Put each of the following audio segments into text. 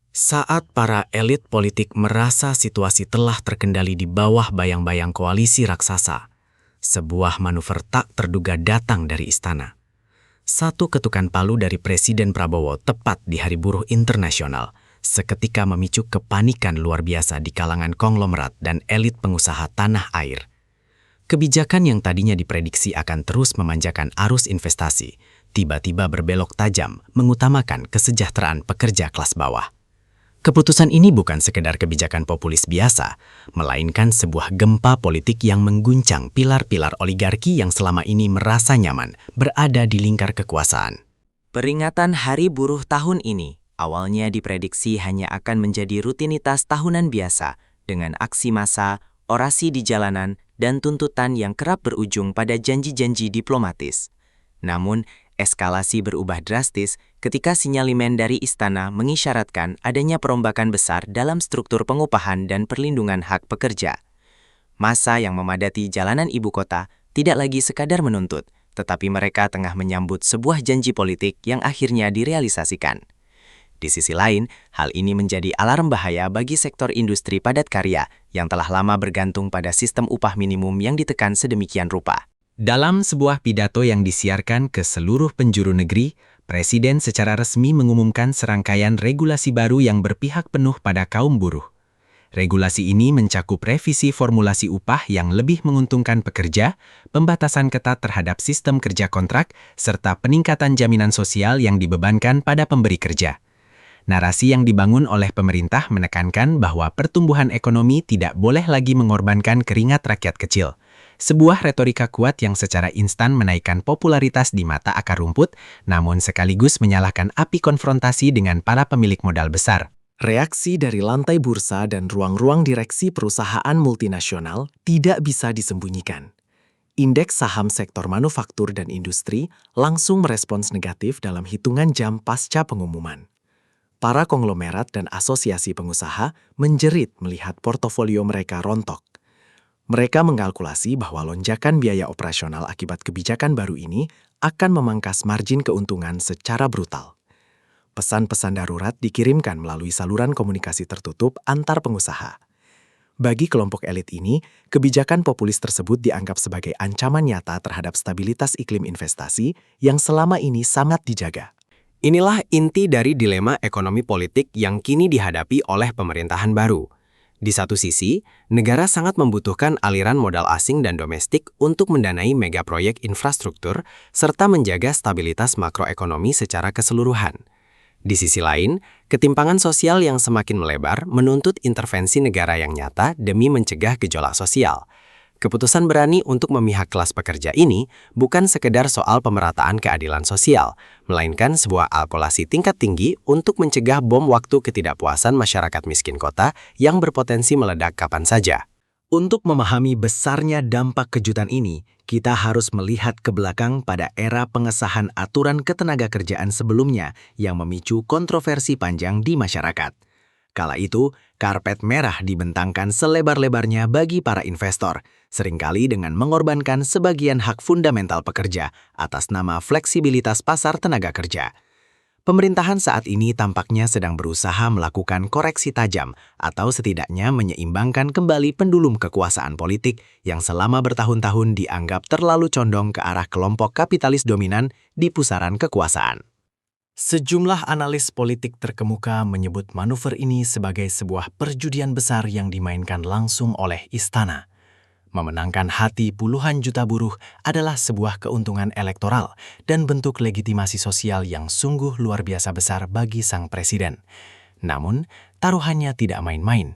Saat para elit politik merasa situasi telah terkendali di bawah bayang-bayang koalisi raksasa, sebuah manuver tak terduga datang dari istana. Satu ketukan palu dari Presiden Prabowo tepat di Hari Buruh Internasional, seketika memicu kepanikan luar biasa di kalangan konglomerat dan elit pengusaha tanah air. Kebijakan yang tadinya diprediksi akan terus memanjakan arus investasi, tiba-tiba berbelok tajam mengutamakan kesejahteraan pekerja kelas bawah. Keputusan ini bukan sekedar kebijakan populis biasa, melainkan sebuah gempa politik yang mengguncang pilar-pilar oligarki yang selama ini merasa nyaman berada di lingkar kekuasaan. Peringatan Hari Buruh tahun ini awalnya diprediksi hanya akan menjadi rutinitas tahunan biasa dengan aksi massa, orasi di jalanan, dan tuntutan yang kerap berujung pada janji-janji diplomatis. Namun, eskalasi berubah drastis ketika sinyalimen dari istana mengisyaratkan adanya perombakan besar dalam struktur pengupahan dan perlindungan hak pekerja. Massa yang memadati jalanan ibu kota tidak lagi sekadar menuntut, tetapi mereka tengah menyambut sebuah janji politik yang akhirnya direalisasikan. Di sisi lain, hal ini menjadi alarm bahaya bagi sektor industri padat karya yang telah lama bergantung pada sistem upah minimum yang ditekan sedemikian rupa. Dalam sebuah pidato yang disiarkan ke seluruh penjuru negeri, Presiden secara resmi mengumumkan serangkaian regulasi baru yang berpihak penuh pada kaum buruh. Regulasi ini mencakup revisi formulasi upah yang lebih menguntungkan pekerja, pembatasan ketat terhadap sistem kerja kontrak, serta peningkatan jaminan sosial yang dibebankan pada pemberi kerja. Narasi yang dibangun oleh pemerintah menekankan bahwa pertumbuhan ekonomi tidak boleh lagi mengorbankan keringat rakyat kecil. Sebuah retorika kuat yang secara instan menaikkan popularitas di mata akar rumput, namun sekaligus menyalakan api konfrontasi dengan para pemilik modal besar. Reaksi dari lantai bursa dan ruang-ruang direksi perusahaan multinasional tidak bisa disembunyikan. Indeks saham sektor manufaktur dan industri langsung merespons negatif dalam hitungan jam pasca pengumuman. Para konglomerat dan asosiasi pengusaha menjerit melihat portofolio mereka rontok. Mereka mengkalkulasi bahwa lonjakan biaya operasional akibat kebijakan baru ini akan memangkas margin keuntungan secara brutal. Pesan-pesan darurat dikirimkan melalui saluran komunikasi tertutup antar pengusaha. Bagi kelompok elit ini, kebijakan populis tersebut dianggap sebagai ancaman nyata terhadap stabilitas iklim investasi yang selama ini sangat dijaga. Inilah inti dari dilema ekonomi politik yang kini dihadapi oleh pemerintahan baru. Di satu sisi, negara sangat membutuhkan aliran modal asing dan domestik untuk mendanai megaproyek infrastruktur serta menjaga stabilitas makroekonomi secara keseluruhan. Di sisi lain, ketimpangan sosial yang semakin melebar menuntut intervensi negara yang nyata demi mencegah gejolak sosial. Keputusan berani untuk memihak kelas pekerja ini bukan sekedar soal pemerataan keadilan sosial, melainkan sebuah kalkulasi tingkat tinggi untuk mencegah bom waktu ketidakpuasan masyarakat miskin kota yang berpotensi meledak kapan saja. Untuk memahami besarnya dampak kejutan ini, kita harus melihat ke belakang pada era pengesahan aturan ketenagakerjaan sebelumnya yang memicu kontroversi panjang di masyarakat. Kala itu, karpet merah dibentangkan selebar-lebarnya bagi para investor, seringkali dengan mengorbankan sebagian hak fundamental pekerja atas nama fleksibilitas pasar tenaga kerja. Pemerintahan saat ini tampaknya sedang berusaha melakukan koreksi tajam atau setidaknya menyeimbangkan kembali pendulum kekuasaan politik yang selama bertahun-tahun dianggap terlalu condong ke arah kelompok kapitalis dominan di pusaran kekuasaan. Sejumlah analis politik terkemuka menyebut manuver ini sebagai sebuah perjudian besar yang dimainkan langsung oleh istana. Memenangkan hati puluhan juta buruh adalah sebuah keuntungan elektoral dan bentuk legitimasi sosial yang sungguh luar biasa besar bagi sang presiden. Namun, taruhannya tidak main-main.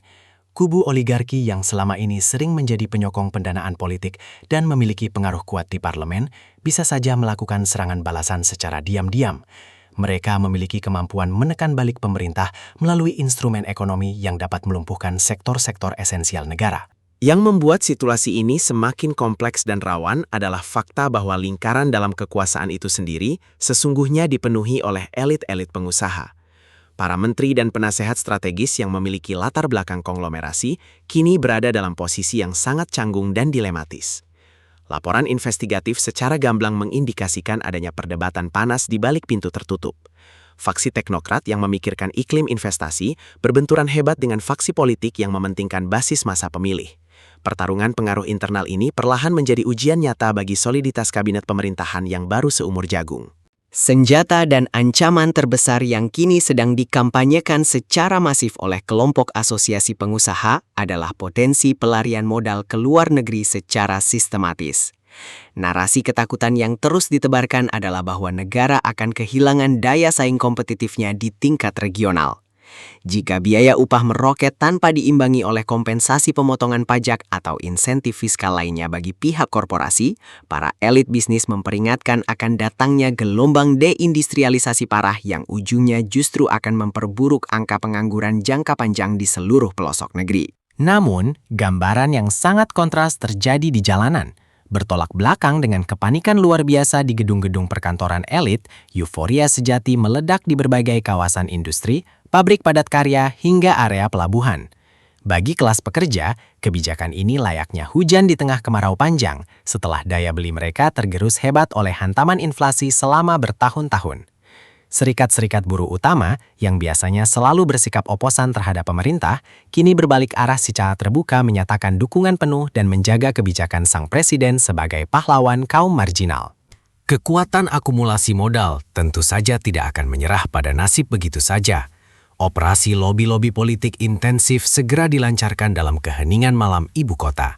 Kubu oligarki yang selama ini sering menjadi penyokong pendanaan politik dan memiliki pengaruh kuat di parlemen bisa saja melakukan serangan balasan secara diam-diam. Mereka memiliki kemampuan menekan balik pemerintah melalui instrumen ekonomi yang dapat melumpuhkan sektor-sektor esensial negara. Yang membuat situasi ini semakin kompleks dan rawan adalah fakta bahwa lingkaran dalam kekuasaan itu sendiri sesungguhnya dipenuhi oleh elit-elit pengusaha. Para menteri dan penasehat strategis yang memiliki latar belakang konglomerasi kini berada dalam posisi yang sangat canggung dan dilematis. Laporan investigatif secara gamblang mengindikasikan adanya perdebatan panas di balik pintu tertutup. Faksi teknokrat yang memikirkan iklim investasi berbenturan hebat dengan faksi politik yang mementingkan basis massa pemilih. Pertarungan pengaruh internal ini perlahan menjadi ujian nyata bagi soliditas kabinet pemerintahan yang baru seumur jagung. Senjata dan ancaman terbesar yang kini sedang dikampanyekan secara masif oleh kelompok asosiasi pengusaha adalah potensi pelarian modal ke luar negeri secara sistematis. Narasi ketakutan yang terus ditebarkan adalah bahwa negara akan kehilangan daya saing kompetitifnya di tingkat regional. Jika biaya upah meroket tanpa diimbangi oleh kompensasi pemotongan pajak atau insentif fiskal lainnya bagi pihak korporasi, para elit bisnis memperingatkan akan datangnya gelombang deindustrialisasi parah yang ujungnya justru akan memperburuk angka pengangguran jangka panjang di seluruh pelosok negeri. Namun, gambaran yang sangat kontras terjadi di jalanan. Bertolak belakang dengan kepanikan luar biasa di gedung-gedung perkantoran elit, euforia sejati meledak di berbagai kawasan industri, pabrik padat karya, hingga area pelabuhan. Bagi kelas pekerja, kebijakan ini layaknya hujan di tengah kemarau panjang setelah daya beli mereka tergerus hebat oleh hantaman inflasi selama bertahun-tahun. Serikat-serikat buruh utama yang biasanya selalu bersikap oposan terhadap pemerintah, kini berbalik arah secara terbuka menyatakan dukungan penuh dan menjaga kebijakan sang presiden sebagai pahlawan kaum marginal. Kekuatan akumulasi modal tentu saja tidak akan menyerah pada nasib begitu saja. Operasi lobi-lobi politik intensif segera dilancarkan dalam keheningan malam ibu kota.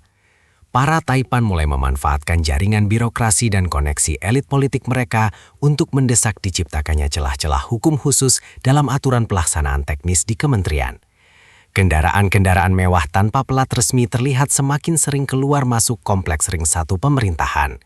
Para taipan mulai memanfaatkan jaringan birokrasi dan koneksi elit politik mereka untuk mendesak diciptakannya celah-celah hukum khusus dalam aturan pelaksanaan teknis di kementerian. Kendaraan-kendaraan mewah tanpa plat resmi terlihat semakin sering keluar masuk kompleks ring 1 pemerintahan.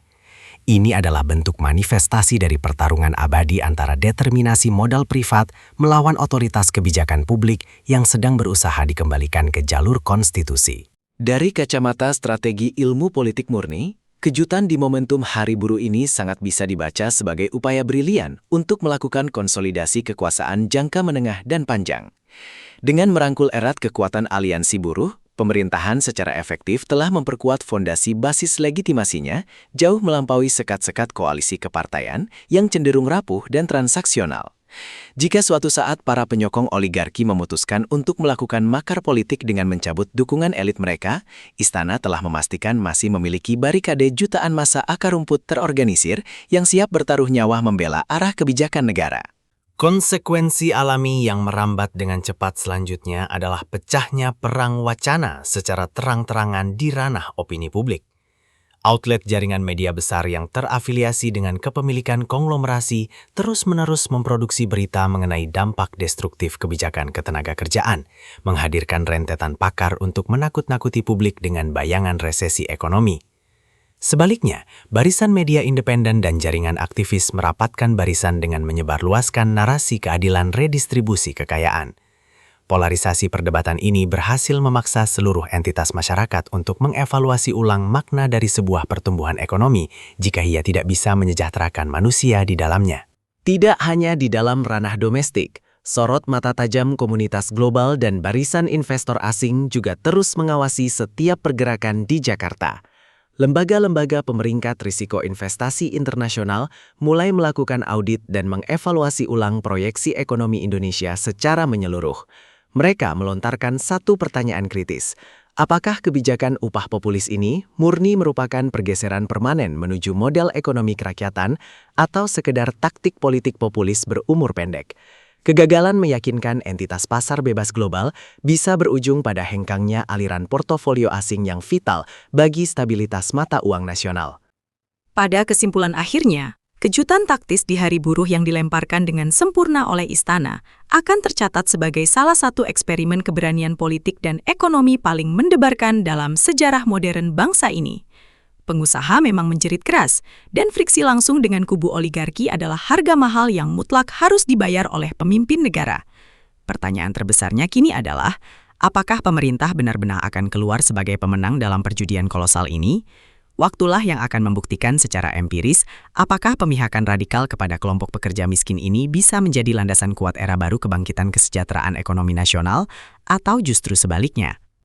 Ini adalah bentuk manifestasi dari pertarungan abadi antara determinasi modal privat melawan otoritas kebijakan publik yang sedang berusaha dikembalikan ke jalur konstitusi. Dari kacamata strategi ilmu politik murni, kejutan di momentum Hari Buruh ini sangat bisa dibaca sebagai upaya brilian untuk melakukan konsolidasi kekuasaan jangka menengah dan panjang. Dengan merangkul erat kekuatan aliansi buruh, pemerintahan secara efektif telah memperkuat fondasi basis legitimasinya jauh melampaui sekat-sekat koalisi kepartaian yang cenderung rapuh dan transaksional. Jika suatu saat para penyokong oligarki memutuskan untuk melakukan makar politik dengan mencabut dukungan elit mereka, istana telah memastikan masih memiliki barikade jutaan massa akar rumput terorganisir yang siap bertaruh nyawa membela arah kebijakan negara. Konsekuensi alami yang merambat dengan cepat selanjutnya adalah pecahnya perang wacana secara terang-terangan di ranah opini publik. Outlet jaringan media besar yang terafiliasi dengan kepemilikan konglomerasi terus-menerus memproduksi berita mengenai dampak destruktif kebijakan ketenagakerjaan, menghadirkan rentetan pakar untuk menakut-nakuti publik dengan bayangan resesi ekonomi. Sebaliknya, barisan media independen dan jaringan aktivis merapatkan barisan dengan menyebarluaskan narasi keadilan redistribusi kekayaan. Polarisasi perdebatan ini berhasil memaksa seluruh entitas masyarakat untuk mengevaluasi ulang makna dari sebuah pertumbuhan ekonomi jika ia tidak bisa menyejahterakan manusia di dalamnya. Tidak hanya di dalam ranah domestik, sorot mata tajam komunitas global dan barisan investor asing juga terus mengawasi setiap pergerakan di Jakarta. Lembaga-lembaga pemeringkat risiko investasi internasional mulai melakukan audit dan mengevaluasi ulang proyeksi ekonomi Indonesia secara menyeluruh. Mereka melontarkan satu pertanyaan kritis. Apakah kebijakan upah populis ini murni merupakan pergeseran permanen menuju model ekonomi kerakyatan atau sekedar taktik politik populis berumur pendek? Kegagalan meyakinkan entitas pasar bebas global bisa berujung pada hengkangnya aliran portofolio asing yang vital bagi stabilitas mata uang nasional. Pada kesimpulan akhirnya, kejutan taktis di Hari Buruh yang dilemparkan dengan sempurna oleh istana akan tercatat sebagai salah satu eksperimen keberanian politik dan ekonomi paling mendebarkan dalam sejarah modern bangsa ini. Pengusaha memang menjerit keras, dan friksi langsung dengan kubu oligarki adalah harga mahal yang mutlak harus dibayar oleh pemimpin negara. Pertanyaan terbesarnya kini adalah, apakah pemerintah benar-benar akan keluar sebagai pemenang dalam perjudian kolosal ini? Waktulah yang akan membuktikan secara empiris apakah pemihakan radikal kepada kelompok pekerja miskin ini bisa menjadi landasan kuat era baru kebangkitan kesejahteraan ekonomi nasional atau justru sebaliknya.